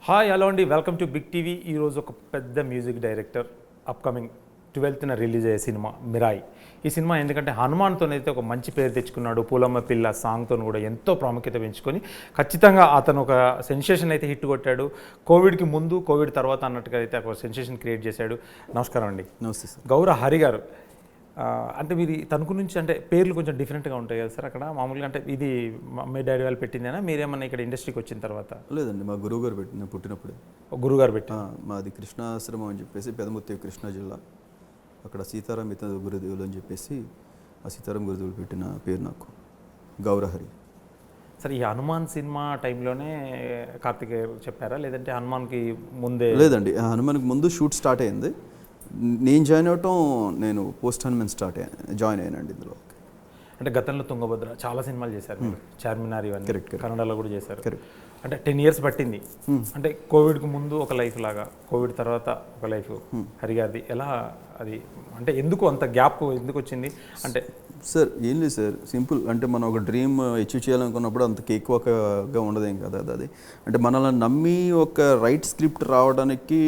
Hi hello అండి, welcome to big TV. ఈరోజు ఒక పెద్ద music director upcoming 12th release అయ్యే సినిమా మిరాయి. ఈ సినిమా ఎందుకంటే హనుమాన్తోనైతే ఒక మంచి పేరు తెచ్చుకున్నాడు. పూలమ్మ పిల్ల సాంగ్తో కూడా ఎంతో ప్రాముఖ్యత పెంచుకొని ఖచ్చితంగా అతను ఒక సెన్సేషన్ అయితే హిట్ కొట్టాడు. కోవిడ్కి ముందు కోవిడ్ తర్వాత అన్నట్టుగా అయితే ఒక సెన్సేషన్ క్రియేట్ చేశాడు. నమస్కారం అండి. నమస్తే సార్. గౌర హరి గారు, అంటే మీరు తణుకు నుంచి అంటే పేర్లు కొంచెం డిఫరెంట్గా ఉంటాయి కదా సార్ అక్కడ మామూలుగా? అంటే ఇది మీ డాడీ వాళ్ళు పెట్టిందేనా, మీరేమన్నా ఇక్కడ ఇండస్ట్రీకి వచ్చిన తర్వాత? లేదండి, మా గురువు గారు పెట్టిన పుట్టినప్పుడే. గురుగారు పెట్టి మాది కృష్ణాశ్రమం అని చెప్పేసి పెదముత్తి కృష్ణా జిల్లా. అక్కడ సీతారాం ఇతర గురుదేవులు అని చెప్పేసి ఆ సీతారాం గురుదేవులు పెట్టిన పేరు నాకు గౌరహరి. సరే, ఈ హనుమాన్ సినిమా టైంలోనే కార్తికేయ చెప్పారా, లేదంటే హనుమాన్కి ముందే? లేదండి, హనుమాన్కి ముందు షూట్ స్టార్ట్ అయింది. నేను జాయిన్ అవటం నేను పోస్ట్ హనుమాన్ జాయిన్ అయ్యానండి ఇందులో. అంటే గతంలో తుంగభద్ర చాలా సినిమాలు చేశారు, చార్మినార్ ఇవన్నీ కరెక్ట్. కన్నడలో కూడా చేశారు. కరెక్ట్. అంటే 10 years పట్టింది. అంటే కోవిడ్కి ముందు ఒక లైఫ్ లాగా, కోవిడ్ తర్వాత ఒక లైఫ్ హరిగారిది. ఎలా అది అంటే ఎందుకు అంత గ్యాప్ ఎందుకు వచ్చింది? అంటే సార్ ఏం లేదు సార్, సింపుల్. అంటే మనం ఒక డ్రీమ్ అచీవ్ చేయాలనుకున్నప్పుడు అంత కేక్ వాక్గా ఉండదేం కదా అది. అంటే మనల్ని నమ్మి ఒక రైట్ స్క్రిప్ట్ రావడానికి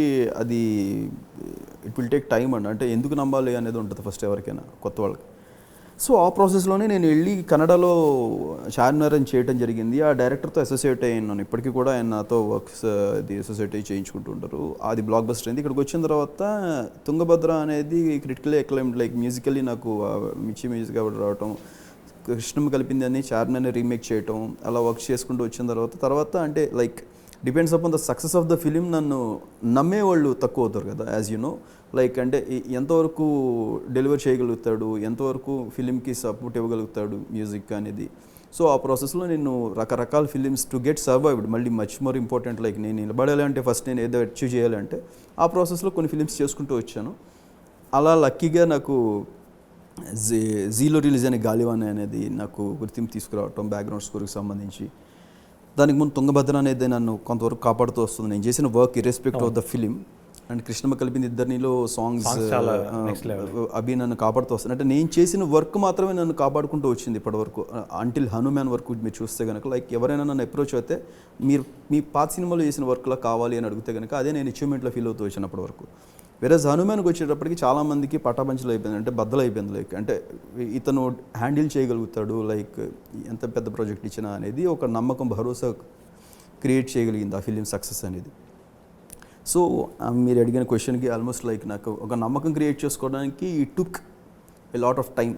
అది ఇట్ విల్ టేక్ టైం అండి. అంటే ఎందుకు నమ్మాలి అనేది ఉంటుంది ఫస్ట్ ఎవరికైనా, కొత్త వాళ్ళకి. సో ఆ ప్రాసెస్లోనే నేను వెళ్ళి కన్నడలో చార్మినార్ అని చేయడం జరిగింది. ఆ డైరెక్టర్తో అసోసియేట్ అయ్యాను. ఇప్పటికీ కూడా ఆయన నాతో వర్క్స్ అది అసోసియేట్ అయ్యి చేయించుకుంటూ ఉంటారు. అది బ్లాక్ బస్టర్ అయింది. ఇక్కడికి వచ్చిన తర్వాత తుంగభద్ర అనేది క్రిటికల్లీ అక్లైమ్డ్, లైక్ మ్యూజికల్లీ నాకు మిర్చి మ్యూజిక్ కాబట్టి రావటం, కృష్ణమ్మ కలిపింది అని చార్మినార్ని రీమేక్ చేయటం, అలా వర్క్ చేసుకుంటూ వచ్చిన తర్వాత అంటే like depends upon the success of the film. నన్ను నమ్మేవాళ్ళు తక్కువ అవుతారు కదా, యాజ్ యూ నో. లైక్ అంటే ఎంతవరకు డెలివర్ చేయగలుగుతాడు, ఎంతవరకు ఫిలింకి సపోర్ట్ ఇవ్వగలుగుతాడు మ్యూజిక్ అనేది. సో ఆ ప్రాసెస్లో నేను రకరకాల ఫిలిమ్స్ టు గెట్ సర్వైవ్డ్. మళ్ళీ మచ్ మోర్ ఇంపార్టెంట్, లైక్ నేను నిలబడాలంటే ఫస్ట్ నేను ఏదో అచీవ్ చేయాలంటే ఆ ప్రాసెస్లో కొన్ని ఫిలిమ్స్ చేసుకుంటూ వచ్చాను. అలా లక్కీగా నాకు జీలో రిలీజ్ అనే గాలివాన్ అనేది నాకు గుర్తింపు తీసుకురావటం, బ్యాక్గ్రౌండ్ స్కోర్కి సంబంధించి. దానికి ముందు తుంగభద్ర అనేది నన్ను కొంతవరకు కాపాడుతూ వస్తుంది. నేను చేసిన work irrespective of the film. And Krishnamma కలిపింది ఇద్దరినిలో సాంగ్స్ అవి నన్ను కాపాడుతూ వస్తుంది. అంటే నేను చేసిన వర్క్ మాత్రమే నన్ను కాపాడుకుంటూ వచ్చింది ఇప్పటివరకు, అంటిల్ హనుమాన్ వరకు మీరు చూస్తే కనుక. లైక్ ఎవరైనా నన్ను అప్రోచ్ అయితే మీరు మీ పాత సినిమాలో చేసిన వర్క్లా కావాలి అని అడిగితే కనుక అదే నేను అచీవ్మెంట్లో ఫీల్ అవుతూ వచ్చినప్పటి వరకు. వేరేజ్ హనుమాన్కి వచ్చేటప్పటికి చాలామందికి పటాపంచలు అయిపోయింది, అంటే బద్దలు అయిపోయింది. లైక్ అంటే ఇతను హ్యాండిల్ చేయగలుగుతాడు, లైక్ ఎంత పెద్ద ప్రాజెక్ట్ ఇచ్చినా అనేది ఒక నమ్మకం, భరోసా క్రియేట్ చేయగలిగింది ఆ ఫిలిం సక్సెస్ అనేది. సో మీరు అడిగిన క్వశ్చన్కి ఆల్మోస్ట్ లైక్ నాకు ఒక నమ్మకం క్రియేట్ చేసుకోవడానికి it took a lot of time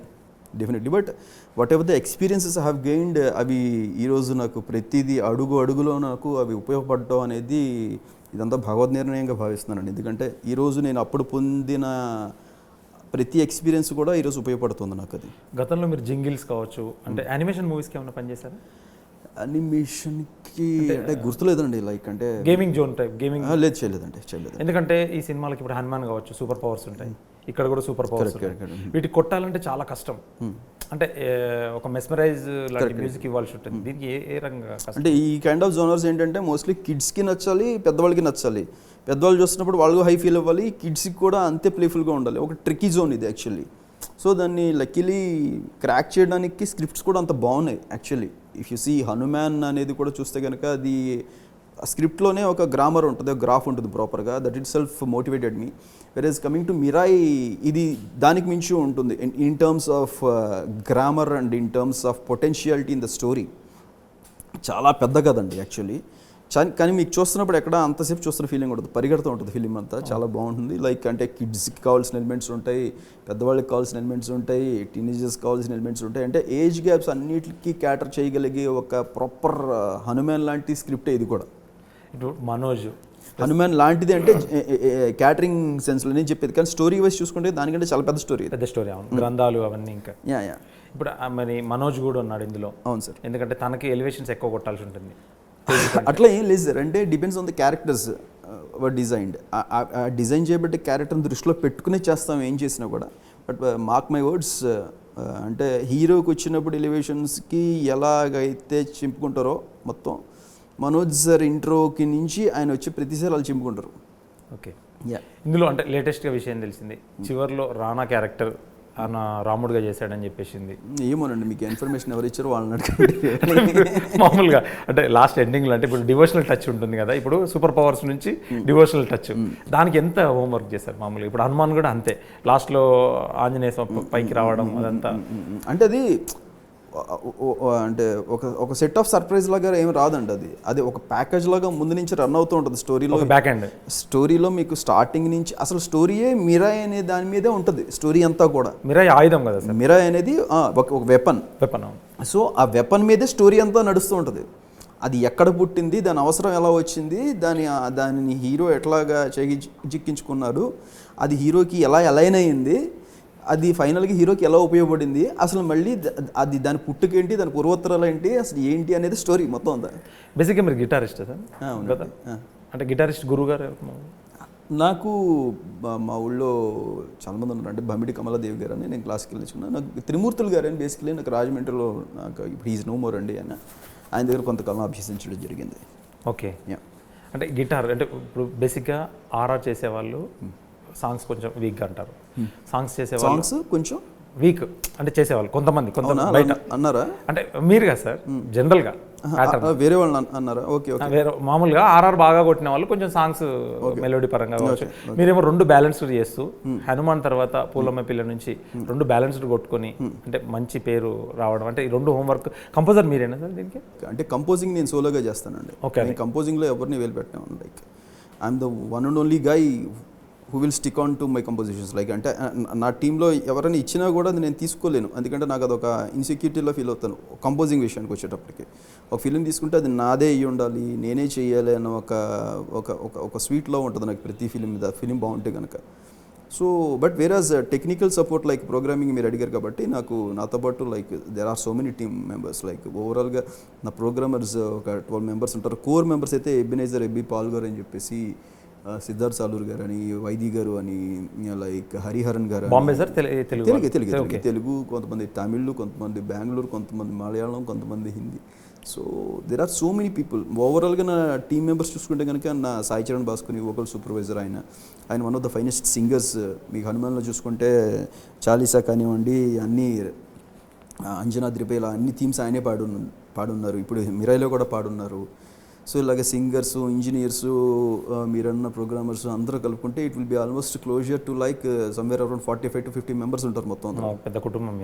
definitely. But what ever the experiences I have gained, అవి ఈరోజు నాకు ప్రతిదీ అడుగులో నాకు అవి ఉపయోగపడటం అనేది ఇదంతా భగవద్ నిర్ణయంగా భావిస్తున్నానండి. ఎందుకంటే ఈరోజు నేను అప్పుడు పొందిన ప్రతి ఎక్స్పీరియన్స్ కూడా ఈరోజు ఉపయోగపడుతుంది నాకు. అది గతంలో మీరు జింగిల్స్ కావచ్చు, అంటే యానిమేషన్ మూవీస్కి ఏమైనా పనిచేశారా? యానిమేషన్కి అంటే గుర్తులేదండి. లైక్ అంటే గేమింగ్ జోన్ టైప్ గేమింగ్ లేదు, చేయలేదు. ఎందుకంటే ఈ సినిమాలకి ఇప్పుడు హనుమాన్ కావచ్చు సూపర్ పవర్స్ ఉంటాయి, ఇక్కడ కూడా సూపర్ పవర్స్ ఉంటాయి. వీటికి కొట్టాలంటే చాలా కష్టం. అంటే ఒక మెస్మరైజ్ లాంటి మ్యూజిక్ ఇవ్వాల్సి ఉంటుంది. దీనికి ఏ రంగా అంటే ఈ కైండ్ ఆఫ్ జోనర్స్ ఏంటంటే మోస్ట్లీ కిడ్స్కి నచ్చాలి, పెద్దవాళ్ళకి నచ్చాలి. పెద్దవాళ్ళు చూస్తున్నప్పుడు వాళ్ళు హై ఫీల్ అవ్వాలి, కిడ్స్కి కూడా అంతే ప్లేఫుల్గా ఉండాలి. ఒక ట్రికీ జోన్ ఇది యాక్చువల్లీ. సో దాన్ని లక్కీలీ క్రాక్ చేయడానికి స్క్రిప్ట్స్ కూడా అంత బాగున్నాయి actually. If you see Hanuman అనేది కూడా చూస్తే కనుక అది స్క్రిప్ట్లోనే ఒక గ్రామర్ ఉంటుంది, ఒక గ్రాఫ్ ఉంటుంది ప్రాపర్గా. That itself motivated me. Versus coming to Mirai, ఇది దానికి మించి ఉంటుంది in terms of grammar and in terms of potentiality in the story. చాలా పెద్ద కదండి యాక్చువల్లీ. కానీ మీకు చూస్తున్నప్పుడు ఎక్కడ అంతసేపు చూస్తున్న ఫీలింగ్ ఉంటుంది, పరిగెడుతూ ఉంటుంది ఫిలిం అంతా. చాలా బాగుంటుంది. లైక్ అంటే కిడ్స్కి కావాల్సిన ఎలిమెంట్స్ ఉంటాయి, పెద్దవాళ్ళకి కావాల్సిన ఎలిమెంట్స్ ఉంటాయి, టీనేజర్స్కి కావాల్సిన ఎలిమెంట్స్ ఉంటాయి. అంటే ఏజ్ గ్యాప్స్ అన్నిటికీ క్యాటర్ చేయగలిగే ఒక ప్రాపర్ హనుమాన్ లాంటి స్క్రిప్టే ఇది కూడా. ఇప్పుడు మనోజ్ హనుమాన్ లాంటిది అంటే క్యాటరింగ్ సెన్స్లో నేను చెప్పేది. కానీ స్టోరీ వైజ్ చూసుకుంటే దానికంటే చాలా పెద్ద స్టోరీ, గ్రంథాలు అవన్నీ. ఇంకా యా ఇప్పుడు మరి మనోజ్ కూడా ఉన్నాడు ఇందులో. అవును సార్. ఎందుకంటే తనకి ఎలివేషన్స్ ఎక్కువ కొట్టాల్సి ఉంటుంది. అట్లా ఏం లేదు సార్. అంటే depends on the characters were designed. ఆ డిజైన్ చేయబట్టే క్యారెక్టర్ని దృష్టిలో పెట్టుకునే చేస్తాం ఏం చేసినా కూడా. బట్ మార్క్ మై వర్డ్స్, అంటే హీరోకి వచ్చినప్పుడు ఎలివేషన్స్కి ఎలాగైతే చింపుకుంటారో మొత్తం, మనోజ్ సార్ ఇంట్రోకి నుంచి ఆయన వచ్చి ప్రతిసారి వాళ్ళు చింపుకుంటారు. ఓకే. ఇందులో అంటే లేటెస్ట్గా విషయం తెలిసింది, చివరిలో రానా క్యారెక్టర్ ఆయన రాముడిగా చేశాడని చెప్పేసింది. ఏమోనండి, మీకు ఇన్ఫర్మేషన్ ఎవరు ఇచ్చారో వాళ్ళని అడగండి. మామూలుగా అంటే లాస్ట్ ఎండింగ్లో అంటే ఇప్పుడు డివోషనల్ టచ్ ఉంటుంది కదా, ఇప్పుడు సూపర్ పవర్స్ నుంచి డివోషనల్ టచ్, దానికి ఎంత హోంవర్క్ చేశారు మామూలుగా? ఇప్పుడు హనుమాన్ కూడా అంతే, లాస్ట్లో ఆంజనేయ స్వామి పైకి రావడం అదంతా అంటే అది అంటే ఒక సెట్ ఆఫ్ సర్ప్రైజ్ లాగా ఏమి రాదండి. అది ఒక ప్యాకేజ్ లాగా ముందు నుంచి రన్ అవుతూ ఉంటుంది స్టోరీలో. బ్యాక్ ఎండ్ స్టోరీలో మీకు స్టార్టింగ్ నుంచి అసలు స్టోరీయే మిరాయ్ అనే దాని మీదే ఉంటుంది స్టోరీ అంతా కూడా. మిరాయ్ ఆయుధం కదా సార్, మిరాయ్ అనేది ఒక వెపన్. సో ఆ వెపన్ మీదే స్టోరీ అంతా నడుస్తూ ఉంటుంది. అది ఎక్కడ పుట్టింది, దాని అవసరం ఎలా వచ్చింది, దానిని హీరో ఎట్లాగా చిక్కించుకున్నాడు, అది హీరోకి ఎలా అలైన్ అయింది, అది ఫైనల్గా హీరోకి ఎలా ఉపయోగపడింది, అసలు మళ్ళీ అది దాని పుట్టుకేంటి, దాని పూర్వోత్తరాలు ఏంటి, అసలు ఏంటి అనేది స్టోరీ మొత్తం అంతా. బేసిక్గా మీరు గిటారిస్ట్ సార్ కదా, అంటే గిటారిస్ట్ గురువు గారు నాకు మా ఊళ్ళో చాలామంది ఉన్నారు. అంటే బమ్మిడి కమలాదేవి గారు అని నేను క్లాస్కి వెళ్ళించుకున్నాను. నాకు త్రిమూర్తులు గారు అని బేసికలీ నాకు రాజమండ్రిలో నాకు ఇప్పుడు ఈజ్ నో మోర్ అండి ఆయన దగ్గర కొంతకాలం అభ్యసించడం జరిగింది. ఓకే, అంటే గిటార్ అంటే ఇప్పుడు బేసిక్గా ఆర్ఆర్ చేసేవాళ్ళు సాంగ్స్ కొంచెం వీక్గా అంటారు, సాంగ్స్ చేసేవాళ్ళు సాంగ్స్ కొంచెం వీక్ అంటే చేసేవాళ్ళు కొంతమంది బయట అన్నారా? అంటే మీరుగా సార్ జనరల్గా వేరే వాళ్ళు అన్నారా? ఓకే, వేరే మామూలుగా ఆర్ఆర్ బాగా కొట్టిన వాళ్ళు కొంచెం సాంగ్స్ మెలోడీ పరంగా కావచ్చు, మీరేమో రెండు బ్యాలెన్స్డ్ చేస్తూ హనుమాన్ తర్వాత పూలమ్మ పిల్ల నుంచి రెండు బ్యాలెన్స్డ్ కొట్టుకొని అంటే మంచి పేరు రావడం, అంటే ఈ రెండు హోంవర్క్. కంపోజర్ మీరేనా సార్ దీనికి? అంటే కంపోజింగ్ నేను సోలోగా చేస్తానండి. ఓకే, కంపోజింగ్లో ఎవరిని వేలు పెట్టాను. Like I'm the one and only guy who will stick on to my compositions. Like అంటే నా టీంలో ఎవరైనా ఇచ్చినా కూడా అది నేను తీసుకోలేను, ఎందుకంటే నాకు అదొక ఇన్సెక్యూరిటీలో ఫీల్ అవుతాను కంపోజింగ్ విషయానికి వచ్చేటప్పటికి. ఒక ఫిలిం తీసుకుంటే అది నాదే అయ్యి ఉండాలి, నేనే చేయాలి అన్న ఒక స్వీట్లో ఉంటుంది నాకు ప్రతి ఫిలిం మీద, ఫిలిం బాగుంటే కనుక. So but whereas technical support like programming మీరు అడిగారు కాబట్టి నాతో పాటు like there are so many team members. Like ఓవరాల్గా నా ప్రోగ్రామర్స్ ఒక 12 మెంబర్స్ ఉంటారు. కోర్ మెంబర్స్ అయితే ఎబినేజర్ పాల్ గారు అని చెప్పేసి, సిద్ధార్థ్ సాలూర్ గారు అని, వైది గారు అని, లైక్ హరిహరన్ గారు. బాంబే సార్ తెలుగు, కొంతమంది తమిళ్, కొంతమంది బెంగళూరు, కొంతమంది మలయాళం, కొంతమంది Hindi. So there are so many people. ఓవరాల్గా నా టీమ్ మెంబర్స్ చూసుకుంటే కనుక నా సాయి చరణ్ భాస్కర్ వోకల్ సూపర్వైజర్, ఆయన one of the finest singers. మీకు హనుమాన్లో చూసుకుంటే చాలీసా కానివ్వండి, అన్నీ అంజనాద్రిపై ఇలా అన్ని థీమ్స్ ఆయనే పాడున్నారు. ఇప్పుడు మిరాయిలో కూడా పాడున్నారు. సో ఇలాగ సింగర్స్, ఇంజనీర్స్, మీరన్న ప్రోగ్రామర్స్ అందరూ కలుపుకుంటే it will be almost closer to like somewhere around 45 to 50 members ఉంటారు మొత్తం. పెద్ద కుటుంబం.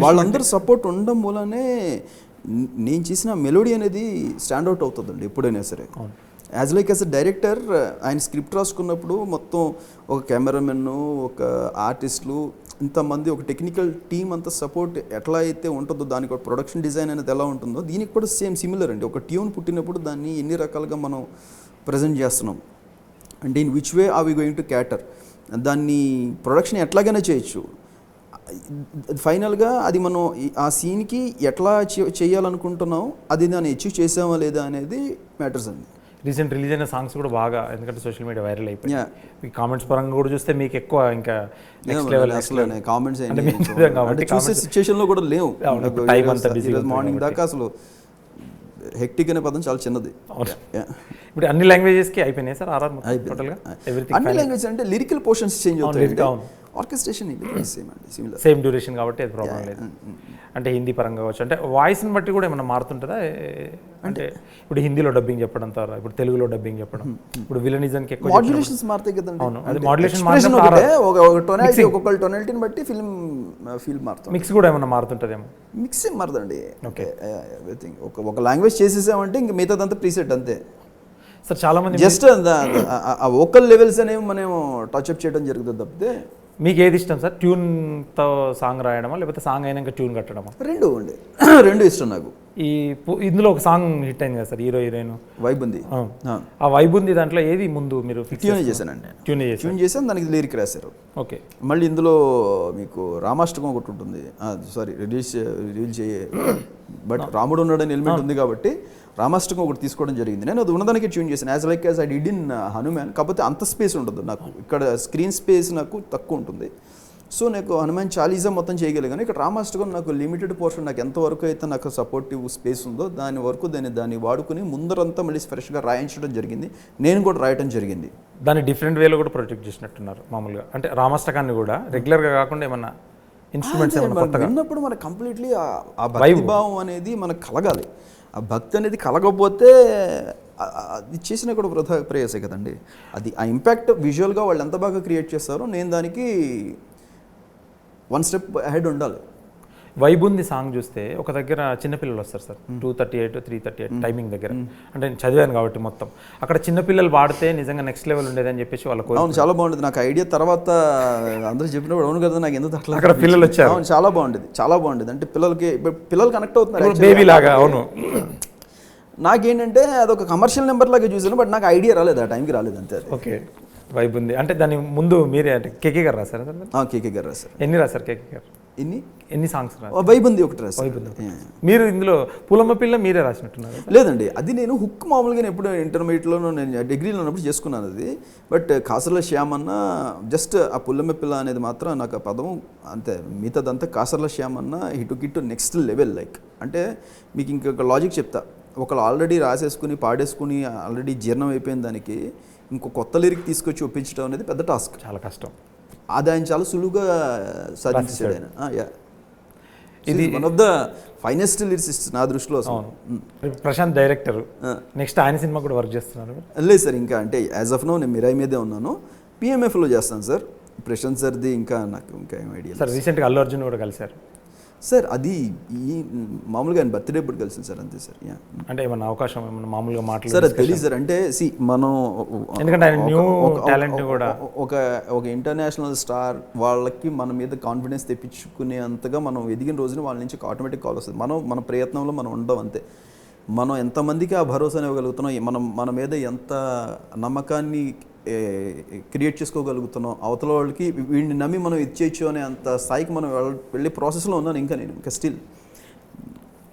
వాళ్ళందరూ సపోర్ట్ ఉండడం మూలనే నేను చేసిన మెలోడీ అనేది స్టాండ్అవుట్ అవుతుందండి ఎప్పుడైనా సరే. యాజ్ ఎ డైరెక్టర్ ఆయన స్క్రిప్ట్ రాసుకున్నప్పుడు మొత్తం ఒక కెమెరామెన్, ఒక ఆర్టిస్టులు, ఇంతమంది ఒక టెక్నికల్ టీమ్ అంతా సపోర్ట్ ఎట్లా అయితే ఉంటుందో, దానికి ఒక ప్రొడక్షన్ డిజైన్ అనేది ఎలా ఉంటుందో దీనికి కూడా సిమిలర్ అండి. ఒక ట్యూన్ పుట్టినప్పుడు దాన్ని ఎన్ని రకాలుగా మనం ప్రజెంట్ చేస్తున్నాం, అంటే in which way are we going to cater, దాన్ని ప్రొడక్షన్ ఎట్లాగైనా చేయొచ్చు. ఫైనల్గా అది మనం ఆ సీన్కి ఎట్లా చేయాలనుకుంటున్నాం, అది దాన్ని అచీవ్ చేసామా లేదా అనేది మ్యాటర్స్ అండి. రీసెంట్ రిలీజ్ అయిన సాంగ్స్ కూడా బాగా, ఎందుకంటే సోషల్ మీడియా వైరల్ అయిపోయి మీ కామెంట్స్ పరంగా కూడా చూస్తే మీకు ఎక్కువ ఇంకా నెక్స్ట్ లెవెల్ కామెంట్స్ చూసే సిచ్యువేషన్లో కూడా లేవు. మార్నింగ్ దాకా అసలు హెక్టిక్ అనే పదం చాలా చిన్నది. ఇప్పుడు అన్ని లాంగ్వేజెస్కి అయిపోయినాయి సార్ ఆర్ఆర్ టోటల్గా? అన్ని లాంగ్వేజ్ అంటే లిరికల్ పోర్షన్స్ చేంజ్ అవుతాయి, ఆర్కెస్ట్రేషన్ సేమ్ డ్యూరేషన్ కాబట్టి అది ప్రాబ్లం లేదు. అంటే హిందీ పరంగా కావచ్చు, అంటే వాయిస్ని బట్టి కూడా ఏమైనా మారుతుంటుందా? అంటే ఇప్పుడు హిందీలో డబ్బింగ్ చెప్పడం ద్వారా ఇప్పుడు తెలుగులో డబ్బింగ్ చెప్పడం, ఇప్పుడు విలనిజన్కి ఎక్కువ మాడ్యులేషన్స్ మారుతాయి కదండి. అవును, అది మాడ్యులేషన్ ఒక్కొక్క టొనాలిటీని బట్టి ఫిల్మ్ ఫీల్ మారుతుంది. మిక్స్ కూడా ఏమైనా మారుతుంటుందేమో? మిక్స్ ఏం మారదండి. ఓకే, ఎవ్రీథింగ్ ఒక లాంగ్వేజ్ చేసేసామంటే ఇంకా మిగతాదంతా ప్రీసెట్ అంతే సార్. చాలా మంది జస్ట్ ఆ వోకల్ లెవెల్స్ అనేవి మనం టచ్అప్ చేయడం జరుగుతుంది తప్పితే. మీకు ఏది ఇష్టం సార్, ట్యూన్తో సాంగ్ రాయడమా లేకపోతే సాంగ్ అయినాక ట్యూన్ కట్టడమా? రెండు అండి, రెండు ఇష్టం నాకు. ఇందులో ఒక సాంగ్ హిట్ అయింది కదా సార్, హీరో హీరోయిన్ వైబ్ ఉంది. ఆ వైబ్ ఉంది దాంట్లో ఏది ముందు మీరు ట్యూన్ చేశానండి? ట్యూన్ చేశాను, దానికి లిరిక్ రాశారు. ఓకే, మళ్ళీ ఇందులో మీకు రామాష్టకం ఒకటి ఉంటుంది, సారీ రిలీజ్ చేయ, బట్ రాముడు ఉన్నాడని ఎలిమెంట్ ఉంది కాబట్టి రామాష్టకం ఒకటి తీసుకోవడం జరిగింది. నేను అది ఉన్నదానికి ట్యూన్ చేశాను, as I did in Hanuman. కాకపోతే అంత స్పేస్ ఉండదు నాకు, ఇక్కడ స్క్రీన్ స్పేస్ నాకు తక్కువ ఉంటుంది. సో నాకు హనుమాన్ చాలీసా మొత్తం చేయగలిగాను. ఇక్కడ రామాష్టకం నాకు లిమిటెడ్ పోర్షన్, నాకు ఎంతవరకు అయితే నాకు సపోర్టివ్ స్పేస్ ఉందో దాని వరకు దాన్ని వాడుకుని ముందరంతా మళ్ళీ ఫ్రెష్గా రాయించడం జరిగింది. నేను కూడా రాయటం జరిగింది. దాన్ని డిఫరెంట్ వేలో కూడా ప్రొజెక్ట్ చేసినట్టున్నారు మామూలుగా. అంటే రామాష్టకాన్ని కూడా రెగ్యులర్గా కాకుండా ఏమన్నా ఇన్స్ట్రుమెంట్స్ ఏమన్నా కొత్తగా విన్నప్పుడు మనకు కంప్లీట్లీ ఆ భక్తిభావం అనేది మనకు కలగాలి. ఆ భక్తి అనేది కలగకపోతే అది చేసినా కూడా వృధా ప్రయాసే కదండి. అది ఆ ఇంపాక్ట్ విజువల్గా వాళ్ళు ఎంత బాగా క్రియేట్ చేస్తారో నేను దానికి 1 స్టెప్ అహెడ్ ఉండాలి. వైబుంది సాంగ్ చూస్తే ఒక దగ్గర చిన్నపిల్లలు వస్తారు సార్, 2:38 3:38 టైమింగ్ దగ్గర. అంటే నేను చదివాను కాబట్టి మొత్తం అక్కడ చిన్నపిల్లలు వాడితే నిజంగా నెక్స్ట్ లెవెల్ ఉండేదని చెప్పేసి వాళ్ళకు. అవును, చాలా బాగుంటుంది. నాకు ఐడియా తర్వాత అందరూ చెప్పినప్పుడు అవును కదా, నాకు ఎందుకు అట్లా అక్కడ పిల్లలు వచ్చారు. అవును, చాలా బాగుండేది, చాలా బాగుండేది. అంటే పిల్లలు కనెక్ట్ అవుతున్నారు బేబీ లాగా. అవును, నాకేంటంటే అదొక కమర్షియల్ నెంబర్ లాగా చూసాను, బట్ నాకు ఐడియా రాలేదు, ఆ టైంకి రాలేదు అంతే. ఓకే, వైబ్ ఉంది. అంటే దాని ముందు మీరే అంటే కేకే గారు రాశారు సార్? కేకే గారు రాశారు. ఎన్ని రాశారు కేకే గారు? ఎన్ని సాంగ్స్ రాశారు? వైబ్ ఉంది ఒకటి రాశారు. మీరు ఇందులో పులమ్మ పిల్ల మీరే రాసినట్టున్నారు? లేదండి, అది నేను హుక్ మామూలుగా ఎప్పుడు ఇంటర్మీడియట్లో నేను డిగ్రీలో ఉన్నప్పుడు చేసుకున్నాను అది. బట్ కాసర్ల శ్యామ్ అన్న జస్ట్ ఆ పుల్లమ్మ పిల్ల అనేది మాత్రం నాకు ఆ పదం అంతే, మిగతాదంతా కాసర్ల శ్యామ్ అన్న హిట్ నెక్స్ట్ లెవెల్. లైక్ అంటే మీకు ఇంకొక లాజిక్ చెప్తా, ఒకళ్ళు ఆల్రెడీ రాసేసుకుని పాడేసుకుని ఆల్రెడీ జీర్ణం అయిపోయిన దానికి ఇంకో కొత్త లిరిక్ తీసుకొచ్చి ఒప్పించడం అనేది పెద్ద టాస్క్, చాలా కష్టం. అది ఆయన చాలా సులువుగా సాధించాడు ఆయన. ఇది one of the finest lyricist నా దృష్టిలో. ప్రశాంత్ డైరెక్టర్, నెక్స్ట్ ఆయన సినిమా కూడా వర్క్ చేస్తున్నారు? లేదు సార్, ఇంకా అంటే యాజ్ ఆఫ్ నో నేను మిరాయి మీదే ఉన్నాను. పిఎంఎఫ్లో చేస్తాను సార్. ప్రశాంత్ సార్ది ఇంకా నాకు ఇంకా ఏం ఐడియా సార్. రీసెంట్గా అల్లు అర్జున్ కూడా కలిశారు సార్. అది ఈ మామూలుగా ఆయన బర్త్డే ఇప్పుడు కలిసింది సార్, అంతే సార్. అంటే ఏమన్నా అవకాశం ఏమన్నా మామూలుగా మాట్లాడారు సార్? అది తెలియదు సార్. అంటే మనం ఎందుకంటే ఆయన న్యూ టాలెంట్ కూడా ఒక ఇంటర్నేషనల్ స్టార్ వాళ్ళకి మన మీద కాన్ఫిడెన్స్ తెప్పించుకునే అంతగా మనం ఎదిగిన రోజున వాళ్ళ నుంచి ఆటోమేటిక్ కాల్ వస్తుంది. మన ప్రయత్నంలో మనం ఉండం అంతే. మనం ఎంతమందికి ఆ భరోసాని ఇవ్వగలుగుతున్నాం, మన మీద ఎంత నమ్మకాన్ని క్రియేట్ చేసుకోగలుగుతున్నాం, అవతల వాళ్ళకి వీడిని నమ్మి మనం ఇచ్చేయచ్చు అనే అంత స్థాయికి మనం వెళ్ళే ప్రాసెస్లో ఉన్నాను ఇంకా స్టిల్.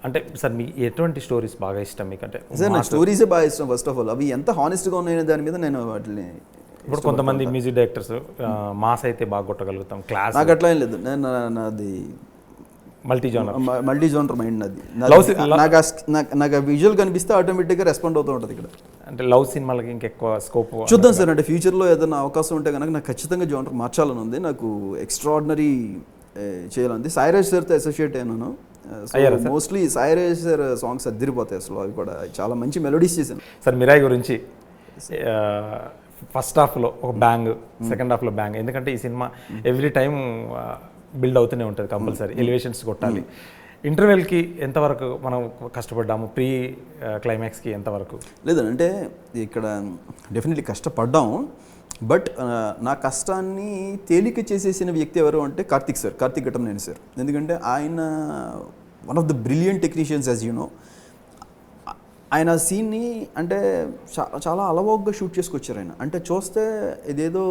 అంటే సార్ మీకు ఎటువంటి స్టోరీస్ బాగా ఇష్టం మీకు? అంటే సార్ నాకు స్టోరీసే బాగా ఇష్టం. ఫస్ట్ ఆఫ్ ఆల్ అవి ఎంత హానెస్ట్గా ఉన్నాయనే దాని మీద నేను వాటిని. ఇప్పుడు కొంతమంది మ్యూజిక్ డైరెక్టర్స్ మాస్ అయితే బాగా కొట్టగలుగుతాం, క్లాస్. నాకు అట్లా ఏం లేదు, నాది మల్టీ జోనర్ మైండ్ నాది. నాకు ఆ విజువల్ కనిపిస్తే ఆటోమేటిక్గా రెస్పాండ్ అవుతూ ఉంటుంది ఇక్కడ. అంటే లవ్ సినిమాలకి ఇంకెక్కువ స్కోప్ చూద్దాం సార్. అంటే ఫ్యూచర్లో ఏదైనా అవకాశం ఉంటే కనుక నాకు ఖచ్చితంగా జోనర్ మార్చాలని ఉంది. నాకు ఎక్స్ట్రాడినరీ చేయాలని. సాయిరాజ్ సార్తో అసోసియేట్ అయినాను. మోస్ట్లీ సాయిరాజ్ సార్ సాంగ్స్ అదిరిపోతాయి అసలు. అవి కూడా చాలా మంచి మెలోడీస్ చేశాను సార్. మిరాయి గురించి ఫస్ట్ హాఫ్లో ఒక బ్యాంగ్, సెకండ్ హాఫ్లో బ్యాంగ్. ఎందుకంటే ఈ సినిమా ఎవ్రీ టైం బిల్డ్ అవుతూనే ఉంటుంది, కంపల్సరీ ఎలివేషన్స్ కొట్టాలి. ఇంటర్వెల్కి ఎంతవరకు మనం కష్టపడ్డాము, ప్రీ క్లైమాక్స్కి ఎంతవరకు? లేదంటే ఇక్కడ డెఫినెట్లీ కష్టపడ్డాము. బట్ నా కష్టాన్ని తేలిక చేసేసిన వ్యక్తి ఎవరు అంటే కార్తిక్ ఘట్టమనేని సార్. ఎందుకంటే ఆయన one of the brilliant technicians as you know. ఆయన సీన్ని అంటే చాలా అలవోగ్గా షూట్ చేసుకొచ్చారు ఆయన. అంటే చూస్తే ఇదేదో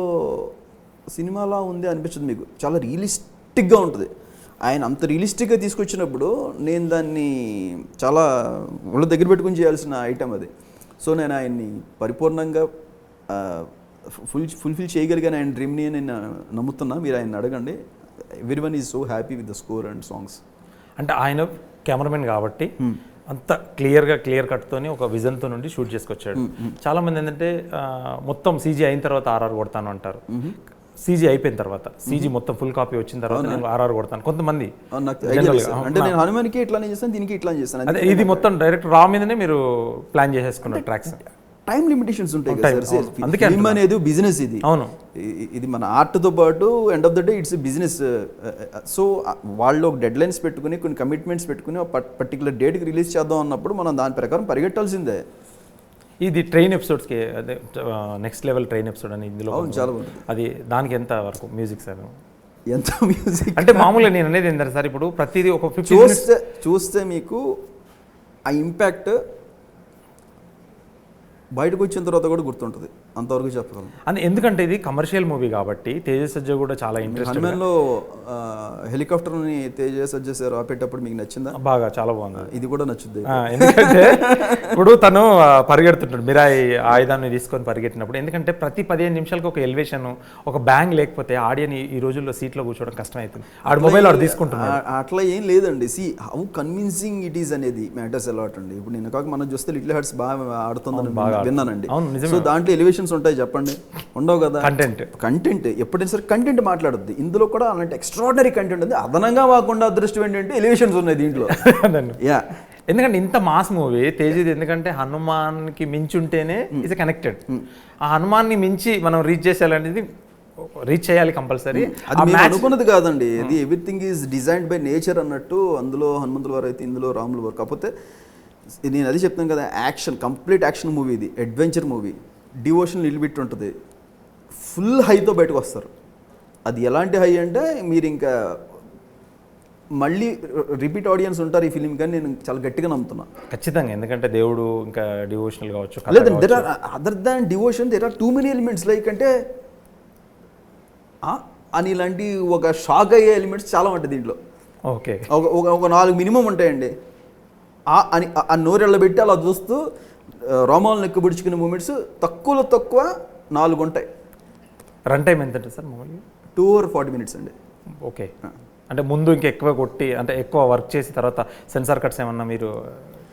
సినిమాలా ఉంది అనిపించదు మీకు, చాలా రియలిస్టిక్గా ఉంటుంది. ఆయన అంత రియలిస్టిక్గా తీసుకొచ్చినప్పుడు నేను దాన్ని చాలా వాళ్ళ దగ్గర పెట్టుకుని చేయాల్సిన ఐటమ్ అది. సో నేను ఆయన్ని పరిపూర్ణంగా ఫుల్ఫిల్ చేయగలిగాను ఆయన డ్రీమ్ని నేను నమ్ముతున్నా. మీరు ఆయన అడగండి. Everyone is so happy with the score and songs. అంటే ఆయన కెమెరామెన్ కాబట్టి అంత క్లియర్ కట్తోని ఒక విజన్తో నుండి షూట్ చేసుకొచ్చాడు. చాలామంది ఏంటంటే మొత్తం సీజీ అయిన తర్వాత ఆర్ఆర్ కొడతాను అంటారు. సీజీ అయిపోయిన తర్వాత, సీజీ మొత్తం ఫుల్ కాపీ వచ్చిన తర్వాత నేను ఆర్ఆర్ కొడతాను కొంతమంది. అంటే నేను హనుమాన్కి ఇట్లానే చేస్తాను, దీనికి ఇట్లా చేస్తాను. అదే ఇది మొత్తం డైరెక్ట్ రా మీదనే మీరు ప్లాన్ చేసేసుకున్నారు ట్రాక్స్. టైం లిమిటేషన్స్ ఉంటాయి కదా సార్. ఫిల్మ్ అనేది బిజినెస్. అవును, ఇది మన ఆర్ట్తో పాటు end of the day it's business. So వాళ్ళు ఒక డెడ్ లైన్స్ పెట్టుకుని కొన్ని కమిట్మెంట్స్ పెట్టుకుని పర్టికులర్ డేట్కి రిలీజ్ చేద్దాం అన్నప్పుడు మనం దాని ప్రకారం పరిగెట్టాల్సిందే. ఇది ట్రైన్ ఎపిసోడ్స్కి, అదే నెక్స్ట్ లెవెల్ ట్రైన్ ఎపిసోడ్ అని ఇందులో చాలా బాగుంటుంది. అది దానికి ఎంత వరకు మ్యూజిక్ సార్? ఎంత మ్యూజిక్ అంటే మామూలుగా నేను అనేది ఏంటంటే సార్, ఇప్పుడు ప్రతిదీ ఒక చూస్తే మీకు ఆ ఇంపాక్ట్ బయటకు వచ్చిన తర్వాత కూడా గుర్తుంటుంది. అంతవరకు చెప్పగలను. అని ఎందుకంటే ఇది కమర్షియల్ మూవీ కాబట్టి తేజ సజ్జ కూడా చాలా ఇంట్రెస్ట్. హనుమాన్లో హెలికాప్టర్ని తేజ సజ్జ సార్ ఆపేటప్పుడు మీకు నచ్చిందా? బాగా చాలా బాగుంది. ఇది కూడా నచ్చుద్ది. ఎందుకంటే ఇప్పుడు తను పరిగెడుతుంటాడు మిరాయి ఆయుధాన్ని తీసుకొని పరిగెట్టినప్పుడు, ఎందుకంటే ప్రతి 15 నిమిషాలకు ఒక ఎలివేషన్, ఒక బ్యాంగ్ లేకపోతే ఆడియన్ ఈ రోజుల్లో సీట్లో కూర్చోవడం కష్టం అవుతుంది. ఆడు మొబైల్ ఆడు తీసుకుంటున్నాడు. అట్లా ఏం లేదండి. See how convincing it is అనేది మ్యాటర్స్ అలాట్ అండి. ఇప్పుడు నేను కాక మనం చూస్తే లిటిల్ హార్ట్స్ బాగా ఆడుతుందని విన్నానండి. సో దాంట్లో ఎలివేషన్స్ ఉంటాయి చెప్పండి? ఉండవు కదా. కంటెంట్ ఎప్పుడైనా సరే కంటెంట్ మాట్లాడుద్ది. ఇందులో కూడా అలాంటి ఎక్స్ట్రాడినరీ కంటెంట్ ఉంది. అదనంగా మాకుండా అదృష్టం ఏంటంటే ఎలివేషన్స్ ఉన్నాయి దీంట్లో. యా, ఎందుకంటే ఇంత మాస్ మూవీ తేజది, ఎందుకంటే హనుమాన్కి మించి ఉంటేనే ఇస్ కనెక్టెడ్. ఆ హనుమాన్ని మించి మనం రీచ్ చేసేయాలనేది రీచ్ చేయాలి కంపల్సరీ. అది మేము అనుకున్నది కాదండి. ఇది everything is designed by nature అన్నట్టు. అందులో హనుమంతుల వారు అయితే ఇందులో రాముల వారు. కాకపోతే నేను అది చెప్తాను కదా, యాక్షన్, కంప్లీట్ యాక్షన్ మూవీ ఇది, adventure movie. Devotion little bit ఉంటుంది. ఫుల్ హైతో బయటకు వస్తారు. అది ఎలాంటి హై అంటే మీరు ఇంకా మళ్ళీ రిపీట్ ఆడియన్స్ ఉంటారు ఈ ఫిలిం, కానీ నేను చాలా గట్టిగా నమ్ముతున్నా. ఖచ్చితంగా, ఎందుకంటే దేవుడు ఇంకా డివోషనల్ కావచ్చు. లేదండి, there are other than devotion there are too many elements. Like అంటే అని ఇలాంటి ఒక షాక్ అయ్యే ఎలిమెంట్స్ చాలా ఉంటాయి దీంట్లో. ఓకే, ఒక 4 మినిమం ఉంటాయండి. అని ఆ నోరెళ్ళబెట్టి అలా చూస్తూ రోమాలను ఎక్కుబుడుచుకునే మూమెంట్స్ తక్కువలో తక్కువ 4 ఉంటాయి. రన్ టైం ఎంత ఉంటుంది సార్ మామూలుగా? 2 or 40 minutes అండి. ఓకే, అంటే ముందు ఇంకా ఎక్కువ కొట్టి, అంటే ఎక్కువ వర్క్ చేసి తర్వాత సెన్సార్ కట్స్ ఏమన్నా మీరు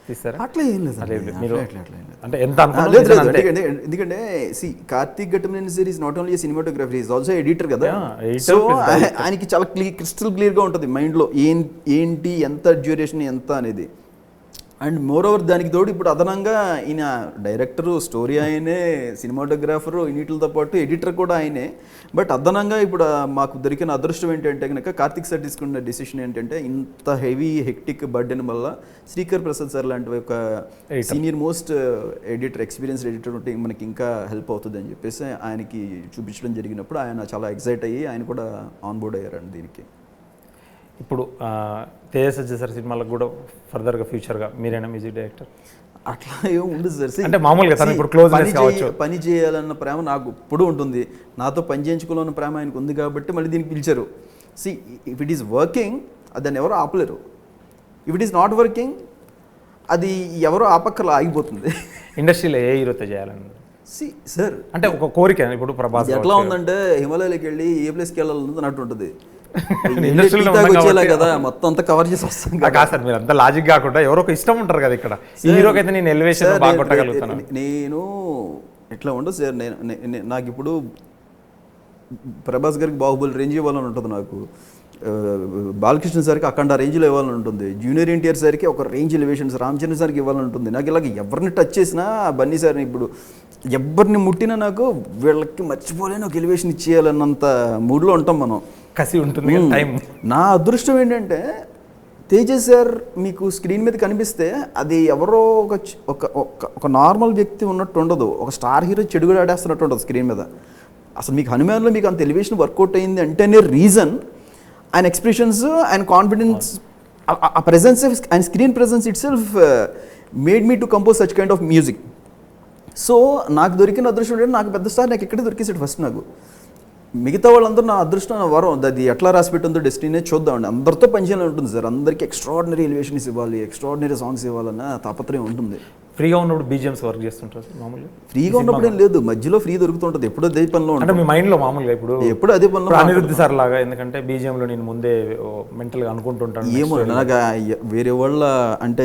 తీస్తారా? అట్లా ఏం లేదు మీరు, అంటే ఎంత ఎందుకంటే see Karthik Ghattamaneni sir is not only cinematography, is also editor కదా. సో ఆయనకి చాలా క్రిస్టల్ క్లియర్గా ఉంటుంది మైండ్లో ఏంటి, ఎంత డ్యూరేషన్, ఎంత అనేది. అండ్ మోర్ ఓవర్ దానికి తోడు ఇప్పుడు అదనంగా ఈయన డైరెక్టరు, స్టోరీ ఆయనే, సినిమాటోగ్రాఫరు, ఇన్నిటితో పాటు ఎడిటర్ కూడా ఆయనే. బట్ అదనంగా ఇప్పుడు మాకు దొరికిన అదృష్టం ఏంటంటే కనుక కార్తిక్ సార్ తీసుకున్న డెసిషన్ ఏంటంటే, ఇంత హెవీ హెక్టిక్ బర్డెన్ వల్ల శ్రీకర్ ప్రసాద్ సార్ లాంటి ఒక senior most editor, experienced editor ఉంటే మనకి ఇంకా హెల్ప్ అవుతుంది అని చెప్పేసి ఆయనకి చూపించడం జరిగినప్పుడు ఆయన చాలా ఎక్సైట్ అయ్యి ఆయన కూడా ఆన్ బోర్డ్ అయ్యారండి దీనికి. ఇప్పుడు తేజ సజ్జ సార్ సినిమాలకు కూడా ఫర్దర్గా ఫ్యూచర్గా మీరైనా మ్యూజిక్ డైరెక్టర్? అట్లా ఏం ఉండదు సార్. అంటే మామూలుగా తను ఇప్పుడు క్లోజ్ పని చేయాలన్న ప్రేమ నాకు ఇప్పుడు ఉంటుంది. నాతో పని చేయించుకోవాలన్న ప్రేమ ఆయనకు ఉంది కాబట్టి మళ్ళీ దీనికి పిలిచారు. See if it is working దాన్ని ఎవరు ఆపలేరు. If it is not working అది ఎవరో ఆపక్కల ఆగిపోతుంది. ఇండస్ట్రీలో ఏ హీరోతో చేయాలని సి సార్ అంటే ఒక కోరిక. ఇప్పుడు ప్రభాస్ ఎట్లా ఉందంటే హిమాలయాలకు వెళ్ళి ఏ ప్లేస్కి వెళ్ళాలని అన్నట్టు ఉంటుంది. వచ్చేలా కదా మొత్తం అంతా కవర్ చేసి వస్తాం కదా సార్. మీరు అంతా లాజిక్ కాకుండా ఎవరో ఒక ఇష్టం ఉంటారు కదా. ఇక్కడ ఈ హీరోకి అయితే నేను ఎలివేషన్ బాగా కొట్టగలుగుతాను. నేను ఎట్లా ఉండదు సార్. నాకు ఇప్పుడు ప్రభాస్ గారికి బాహుబలి రేంజ్ ఇవ్వాలని ఉంటుంది, నాకు బాలకృష్ణ సార్కి అఖండ రేంజ్లో ఇవ్వాలని ఉంటుంది, జూనియర్ ఎన్టీఆర్ సార్కి ఒక రేంజ్ ఎలివేషన్స్ రామచంద్ర సార్కి ఇవ్వాలని ఉంటుంది. నాకు ఇలాగ ఎవరిని టచ్ చేసినా బన్నీ సార్ని ఇప్పుడు ఎవరిని ముట్టినా నాకు వీళ్ళకి మర్చిపోలేని ఒక ఎలివేషన్ ఇచ్చేయాలన్నంత మూడ్లో ఉంటాం మనం. కసి ఉంటుంది టైం. నా అదృష్టం ఏంటంటే తేజస్ సార్ మీకు స్క్రీన్ మీద కనిపిస్తే అది ఎవరో ఒక నార్మల్ వ్యక్తి ఉన్నట్టు ఉండదు, ఒక స్టార్ హీరో చెడుగుడు ఆడేస్తున్నట్టు ఉంటుంది స్క్రీన్ మీద. అసలు మీకు హనుమాన్లో మీకు అంత ఎలివేషన్ వర్కౌట్ అయింది అంటేనే రీజన్ ఆయన ఎక్స్ప్రెషన్స్, ఆయన కాన్ఫిడెన్స్, ఆ ప్రెజెన్స్, ఆయన screen presence it self made me to compose such kind of music. So నాకు దొరికిన అదృష్టం ఏంటంటే నాకు పెద్ద స్టార్ నాకు ఎక్కడే దొరికేసాడు ఫస్ట్. నాకు మిగతా వాళ్ళందరూ నా అదృష్టం, నా వరం, అది ఎట్లా రాసి పెట్టిందో డెస్టినీ చూద్దామండి. అందరితో పనిచేయాలని ఉంటుంది సార్. అందరికీ ఎక్స్ట్రాడినరీ ఎలివేషన్స్ ఇవ్వాలి, ఎక్స్ట్రాడినరీ సాంగ్స్ ఇవ్వాలన్న తాపత్రయం ఉంటుంది. ఫ్రీగా ఉన్నప్పుడు బీజిఎమ్స్ వర్క్ చేస్తుంటారు మామూలుగా? ఫ్రీగా ఉన్నప్పుడు ఏం లేదు, మధ్యలో ఫ్రీ దొరుకుతుంటుంది. ఎప్పుడు అదే పనిలో అంటే మీ మైండ్లో మామూలుగా ఎప్పుడు అదే పనిలో అనిరుద్ధ్ సార్ లాగా, ఎందుకంటే బీజిఎంలో నేను ముందే మెంటల్గా అనుకుంటుంటాను. ఏమో నాకు వేరే వాళ్ళ అంటే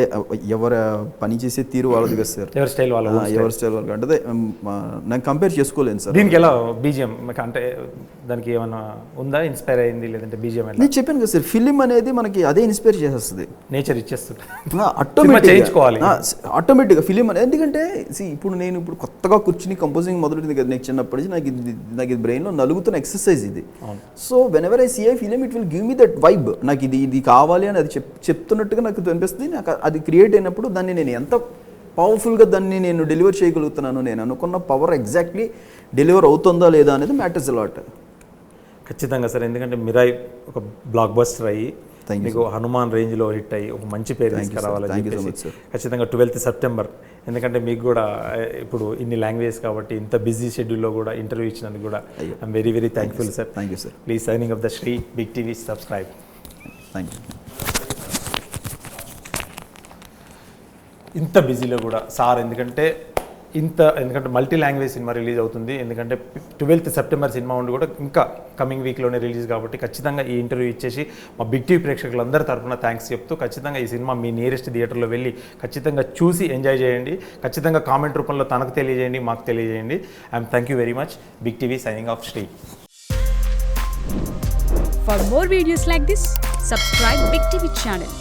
ఎవరు పని చేసే తీరు వాళ్ళది కదా సార్, ఎవరి స్టైల్ వాళ్ళకి అంటే నాకు కంపేర్ చేసుకోలేను సార్. దీనికి ఎలా బీజిఎం అంటే దానికి ఏమైనా ఉందా, ఇన్స్పైర్ అయింది లేదంటే బీజిఎం? నేను చెప్పాను కదా సార్, ఫిలిం అనేది మనకి అదే ఇన్స్పైర్ చేసేస్తుంది, నేచర్ ఇచ్చేస్తుంది, ఆటోమేటిక్గా ఫిలిం అనేది. ఎందుకంటే ఇప్పుడు నేను కొత్తగా కూర్చుని కంపోజింగ్ మొదలైంది కదా నాకు చిన్నప్పటి నుంచి. నాకు ఇది బ్రెయిన్లో నలుగుతున్న ఎక్సర్సైజ్ ఇది. So whenever I see a film it will give me that vibe. నాకు ఇది కావాలి అని అది చెప్తున్నట్టుగా నాకు అనిపిస్తుంది. నాకు అది క్రియేట్ అయినప్పుడు దాన్ని నేను ఎంత పవర్ఫుల్గా దాన్ని నేను డెలివర్ చేయగలుగుతున్నాను, నేను అనుకున్న పవర్ ఎగ్జాక్ట్లీ డెలివర్ అవుతుందా లేదా అనేది మ్యాటర్స్ అలాట్. ఖచ్చితంగా సార్. ఎందుకంటే మిరాయి ఒక బ్లాక్ బస్టర్ అయ్యి Thank you, మీకు హనుమాన్ రేంజ్లో హిట్ అయ్యి ఒక మంచి పేరు Thank you, sir. తీసుకురావాలని Thank you so చెప్పేసి much, sir. ఖచ్చితంగా 12th సెప్టెంబర్, ఎందుకంటే మీకు కూడా ఇప్పుడు ఇన్ని లాంగ్వేజ్ కాబట్టి ఇంత బిజీ షెడ్యూల్లో కూడా ఇంటర్వ్యూ ఇచ్చినందుకు కూడా I'm very very thankful sir. Thank you sir. Please signing off the Sri big TV subscribe. Thank you. ఇంత బిజీలో కూడా సార్ ఎందుకంటే మల్టీ లాంగ్వేజ్ సినిమా రిలీజ్ అవుతుంది, ఎందుకంటే 12th సెప్టెంబర్ సినిమా ఉండి కూడా ఇంకా కమింగ్ వీక్లోనే రిలీజ్ కాబట్టి ఖచ్చితంగా ఈ ఇంటర్వ్యూ ఇచ్చేసి మా బిగ్ టీవీ ప్రేక్షకులందరి తరఫున థ్యాంక్స్ చెప్తూ ఖచ్చితంగా ఈ సినిమా మీ నియరెస్ట్ థియేటర్లో వెళ్ళి ఖచ్చితంగా చూసి ఎంజాయ్ చేయండి. ఖచ్చితంగా కామెంట్ రూపంలో తనకు తెలియజేయండి, మాకు తెలియజేయండి. I'm thank you very much. Big TV signing off Sri. For more videos like this, subscribe Big TV channel.